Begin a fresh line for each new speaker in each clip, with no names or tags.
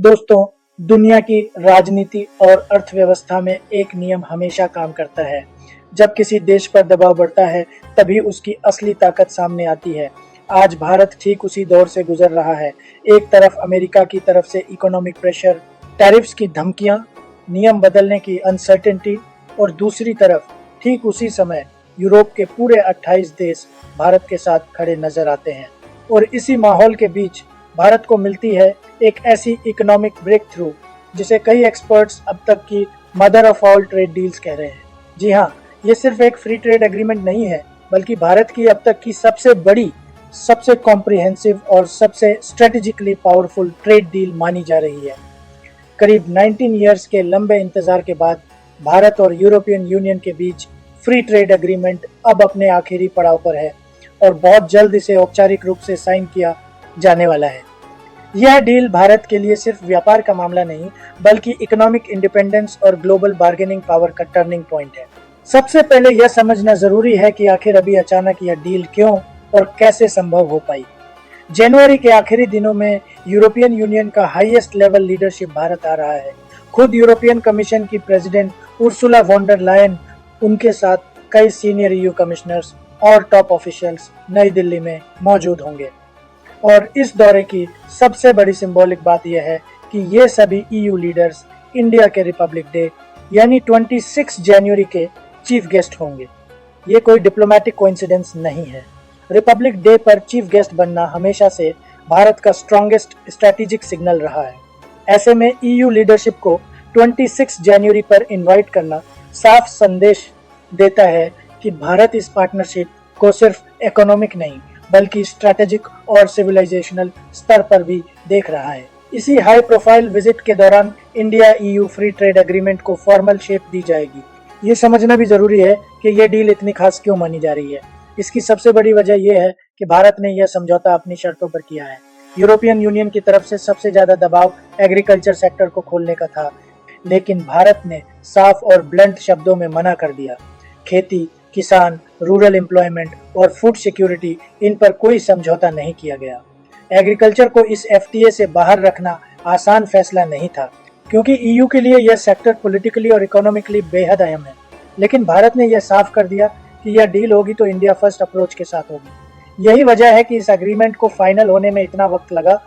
दोस्तों, दुनिया की राजनीति और अर्थव्यवस्था में एक नियम हमेशा काम करता है। जब किसी देश पर दबाव बढ़ता है, तभी उसकी असली ताकत सामने आती है। आज भारत ठीक उसी दौर से गुजर रहा है। एक तरफ अमेरिका की तरफ से इकोनॉमिक प्रेशर, टैरिफ्स की धमकियां, नियम बदलने की अनसर्टेनिटी और दूसरी तरफ ठीक उसी समय यूरोप के पूरे 28 देश भारत के साथ खड़े नजर आते हैं। और इसी माहौल के बीच भारत को मिलती है एक ऐसी इकोनॉमिक ब्रेक थ्रू जिसे कई एक्सपर्ट्स अब तक की mother of all trade deals कह रहे हैं। जी हाँ, ये सिर्फ एक फ्री ट्रेड एग्रीमेंट नहीं है, बल्कि भारत की अब तक की सबसे बड़ी, सबसे कॉम्प्रिहेंसिव और सबसे स्ट्रेटेजिकली पावरफुल ट्रेड डील मानी जा रही है। करीब 19 ईयर्स के लंबे इंतजार के बाद भारत और यूरोपियन यूनियन के बीच फ्री ट्रेड एग्रीमेंट अब अपने आखिरी पड़ाव पर है और बहुत जल्द इसे औपचारिक रूप से साइन किया जाने वाला है। यह डील भारत के लिए सिर्फ व्यापार का मामला नहीं, बल्कि इकोनॉमिक इंडिपेंडेंस और ग्लोबल बार्गेनिंग पावर का टर्निंग पॉइंट है। सबसे पहले यह समझना जरूरी है कि आखिर अभी अचानक यह डील क्यों और कैसे संभव हो पाई। जनवरी के आखिरी दिनों में यूरोपियन यूनियन का हाईएस्ट लेवल लीडरशिप भारत आ रहा है। खुद यूरोपियन कमीशन की president Ursula von der Leyen, उनके साथ कई सीनियर ईयू कमिश्नर्स और टॉप ऑफिशियल्स नई दिल्ली में मौजूद होंगे। और इस दौरे की सबसे बड़ी सिंबॉलिक बात यह है कि ये सभी ईयू लीडर्स इंडिया के रिपब्लिक डे यानी 26 जनवरी के चीफ गेस्ट होंगे। ये कोई डिप्लोमेटिक कोइंसिडेंस नहीं है। रिपब्लिक डे पर चीफ गेस्ट बनना हमेशा से भारत का स्ट्रॉन्गेस्ट स्ट्रैटेजिक सिग्नल रहा है। ऐसे में ईयू लीडरशिप को 26 जनवरी पर इनवाइट करना साफ संदेश देता है कि भारत इस पार्टनरशिप को सिर्फ इकोनॉमिक नहीं, बल्कि स्ट्रैटेजिक और सिविलाइजेशनल स्तर पर भी देख रहा है। इसी हाई प्रोफाइल विजिट के दौरान India EU free trade agreement को फॉर्मल शेप दी जाएगी। ये समझना भी जरूरी है कि ये डील इतनी खास क्यों मानी जा रही है। इसकी सबसे बड़ी वजह यह है कि भारत ने यह समझौता अपनी शर्तों पर किया है। यूरोपियन यूनियन की तरफ से सबसे ज्यादा दबाव एग्रीकल्चर सेक्टर को खोलने का था, लेकिन भारत ने साफ और ब्लंट शब्दों में मना कर दिया। खेती, किसान, रूरल एम्प्लॉयमेंट और फूड सिक्योरिटी, इन पर कोई समझौता नहीं किया गया। एग्रीकल्चर को इस एफटीए से बाहर रखना आसान फैसला नहीं था, क्योंकि ईयू के लिए यह सेक्टर पॉलिटिकली और इकोनॉमिकली बेहद अहम है। लेकिन भारत ने यह साफ कर दिया कि यह डील होगी तो इंडिया फर्स्ट अप्रोच के साथ होगी। यही वजह है कि इस एग्रीमेंट को फाइनल होने में इतना वक्त लगा,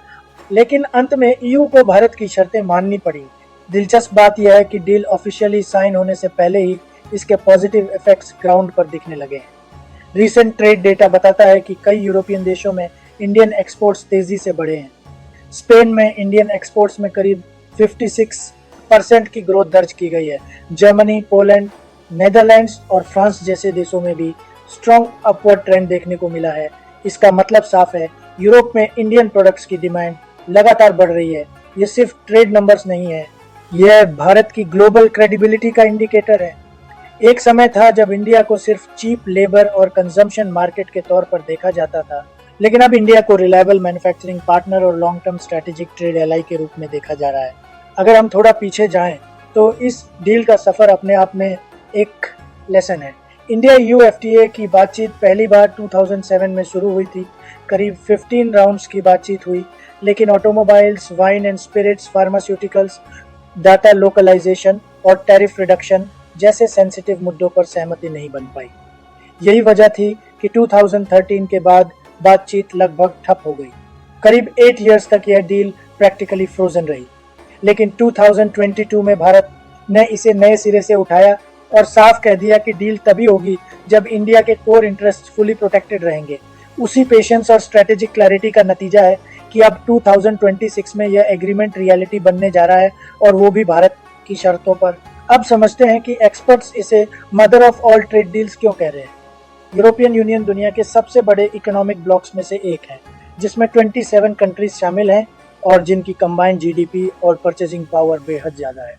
लेकिन अंत में ईयू को भारत की शर्तें माननी पड़ी। दिलचस्प बात यह है कि डील ऑफिशियली साइन होने से पहले ही इसके पॉजिटिव इफेक्ट्स ग्राउंड पर दिखने लगे हैं। रीसेंट ट्रेड डेटा बताता है कि कई यूरोपियन देशों में इंडियन एक्सपोर्ट्स तेजी से बढ़े हैं। स्पेन में इंडियन एक्सपोर्ट्स में करीब 56% की ग्रोथ दर्ज की गई है। जर्मनी, पोलैंड, नेदरलैंड्स और फ्रांस जैसे देशों में भी स्ट्रॉन्ग अपवर्ड ट्रेंड देखने को मिला है। इसका मतलब साफ है, यूरोप में इंडियन प्रोडक्ट्स की डिमांड लगातार बढ़ रही है। ये सिर्फ ट्रेड नंबर्स नहीं है, यह भारत की ग्लोबल क्रेडिबिलिटी का इंडिकेटर है। एक समय था जब इंडिया को सिर्फ चीप लेबर और कंजम्पशन मार्केट के तौर पर देखा जाता था, लेकिन अब इंडिया को रिलायबल मैन्युफैक्चरिंग पार्टनर और long term strategic trade ally के रूप में देखा जा रहा है। अगर हम थोड़ा पीछे जाएं तो इस डील का सफर अपने आप में एक लेसन है। इंडिया ईयू एफटीए की बातचीत पहली बार 2007 में शुरू हुई थी। करीब 15 राउंड्स की बातचीत हुई, लेकिन automobiles, wine and spirits, pharmaceuticals, data localisation और टैरिफ रिडक्शन जैसे सेंसिटिव मुद्दों पर सहमति नहीं बन पाई। यही वजह थी कि 2013 के बाद बातचीत लगभग ठप हो गई। करीब 8 इयर्स तक यह डील प्रैक्टिकली फ्रोजन रही, लेकिन 2022 में भारत ने इसे नए सिरे से उठाया और साफ कह दिया कि डील तभी होगी जब इंडिया के कोर इंटरेस्ट फुली प्रोटेक्टेड रहेंगे। उसी पेशेंस और स्ट्रेटेजिक क्लैरिटी का नतीजा है कि अब 2026 में यह एग्रीमेंट रियलिटी बनने जा रहा है, और वो भी भारत की शर्तों पर। अब समझते हैं कि एक्सपर्ट्स इसे mother of all trade deals क्यों कह रहे हैं। यूरोपियन यूनियन दुनिया के सबसे बड़े इकोनॉमिक ब्लॉक्स में से एक है, जिसमें 27 कंट्रीज शामिल हैं और जिनकी कंबाइंड जीडीपी और परचेजिंग पावर बेहद ज्यादा है।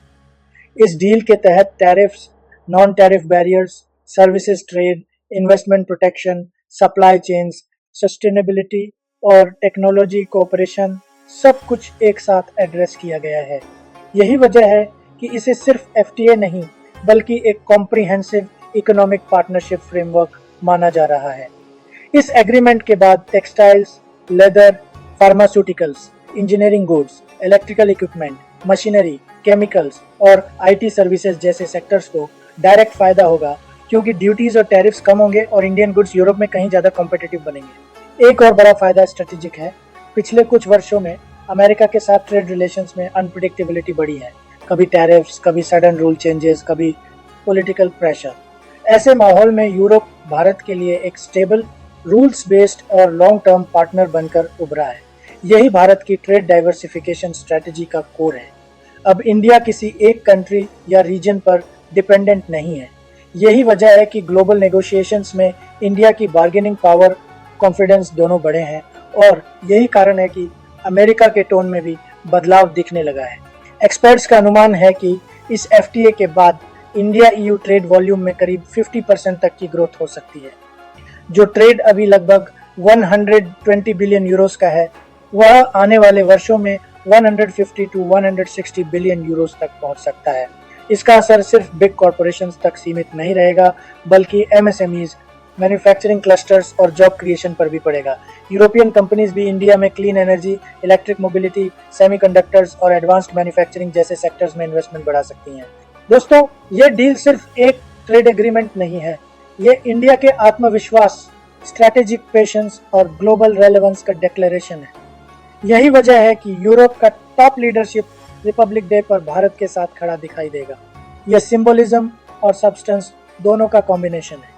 इस डील के तहत tariffs, non tariff barriers, services trade, investment protection, supply chains, sustainability और टेक्नोलॉजी कोऑपरेशन सब कुछ एक साथ एड्रेस किया गया है। यही वजह है कि इसे सिर्फ एफटीए नहीं, बल्कि एक कॉम्प्रिहेंसिव इकोनॉमिक पार्टनरशिप फ्रेमवर्क माना जा रहा है। इस एग्रीमेंट के बाद textiles, leather, pharmaceuticals, engineering goods, electrical equipment, machinery, chemicals और आईटी सर्विसेज जैसे सेक्टर्स को डायरेक्ट फायदा होगा, क्योंकि ड्यूटीज और टैरिफ्स कम होंगे और इंडियन गुड्स यूरोप में कहीं ज्यादा कॉम्पिटिटिव बनेंगे। एक और बड़ा फायदा स्ट्रेटेजिक है। पिछले कुछ वर्षों में अमेरिका के साथ ट्रेड रिलेशंस में अनप्रिडिक्टेबिलिटी बढ़ी है। कभी टैरिफ्स, कभी सडन रूल चेंजेस, कभी पॉलिटिकल प्रेशर। ऐसे माहौल में यूरोप भारत के लिए एक स्टेबल, रूल्स बेस्ड और लॉन्ग टर्म पार्टनर बनकर उभरा है। यही भारत की ट्रेड डाइवर्सिफिकेशन स्ट्रेटजी का कोर है। अब इंडिया किसी एक कंट्री या रीजन पर डिपेंडेंट नहीं है। यही वजह है कि ग्लोबल नेगोशिएशंस में इंडिया की बार्गेनिंग पावर, कॉन्फिडेंस दोनों बढ़े हैं, और यही कारण है कि अमेरिका के टोन में भी बदलाव दिखने लगा है। एक्सपर्ट्स का अनुमान है कि इस एफटीए के बाद इंडिया ईयू ट्रेड वॉल्यूम में करीब 50% तक की ग्रोथ हो सकती है। जो ट्रेड अभी लगभग 120 बिलियन यूरोस का है, वह आने वाले वर्षों में 150 टू 160 बिलियन यूरोस तक पहुंच सकता है। इसका असर सिर्फ बिग कॉरपोरेशंस तक सीमित नहीं रहेगा, बल्कि एमएसएमईज, मैन्युफैक्चरिंग क्लस्टर्स और जॉब क्रिएशन पर भी पड़ेगा। यूरोपियन कंपनीज भी इंडिया में clean energy, electric mobility, semiconductors और एडवांस्ड मैन्युफैक्चरिंग जैसे सेक्टर्स में इन्वेस्टमेंट बढ़ा सकती हैं। दोस्तों, ये डील सिर्फ एक ट्रेड एग्रीमेंट नहीं है, ये इंडिया के आत्मविश्वास, स्ट्रैटेजिक पेशेंस और ग्लोबल रेलेवेंस का डिक्लेरेशन है। यही वजह है कि यूरोप का टॉप लीडरशिप रिपब्लिक डे पर भारत के साथ खड़ा दिखाई देगा। यह सिंबलिज्म और सब्सटेंस दोनों का कॉम्बिनेशन है।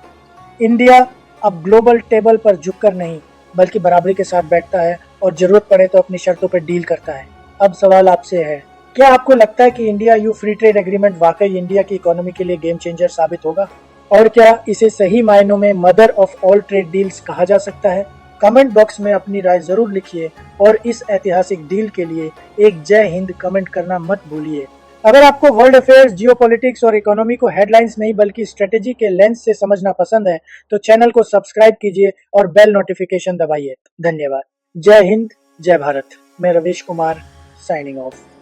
इंडिया अब ग्लोबल टेबल पर झुककर नहीं, बल्कि बराबरी के साथ बैठता है और जरूरत पड़े तो अपनी शर्तों पर डील करता है। अब सवाल आपसे है, क्या आपको लगता है कि India you free trade agreement वाकई इंडिया की इकोनॉमी के लिए गेम चेंजर साबित होगा? और क्या इसे सही मायनों में mother of all trade deals कहा जा सकता है? कमेंट बॉक्स में अपनी राय जरूर लिखिए और इस ऐतिहासिक डील के लिए एक जय हिंद कमेंट करना मत भूलिए। अगर आपको वर्ल्ड अफेयर्स, जियोपॉलिटिक्स और इकोनॉमी को हेडलाइंस नहीं बल्कि स्ट्रेटेजी के लेंस से समझना पसंद है, तो चैनल को सब्सक्राइब कीजिए और बेल नोटिफिकेशन दबाइए। धन्यवाद। जय हिंद, जय भारत। मैं रवीश कुमार, साइनिंग ऑफ।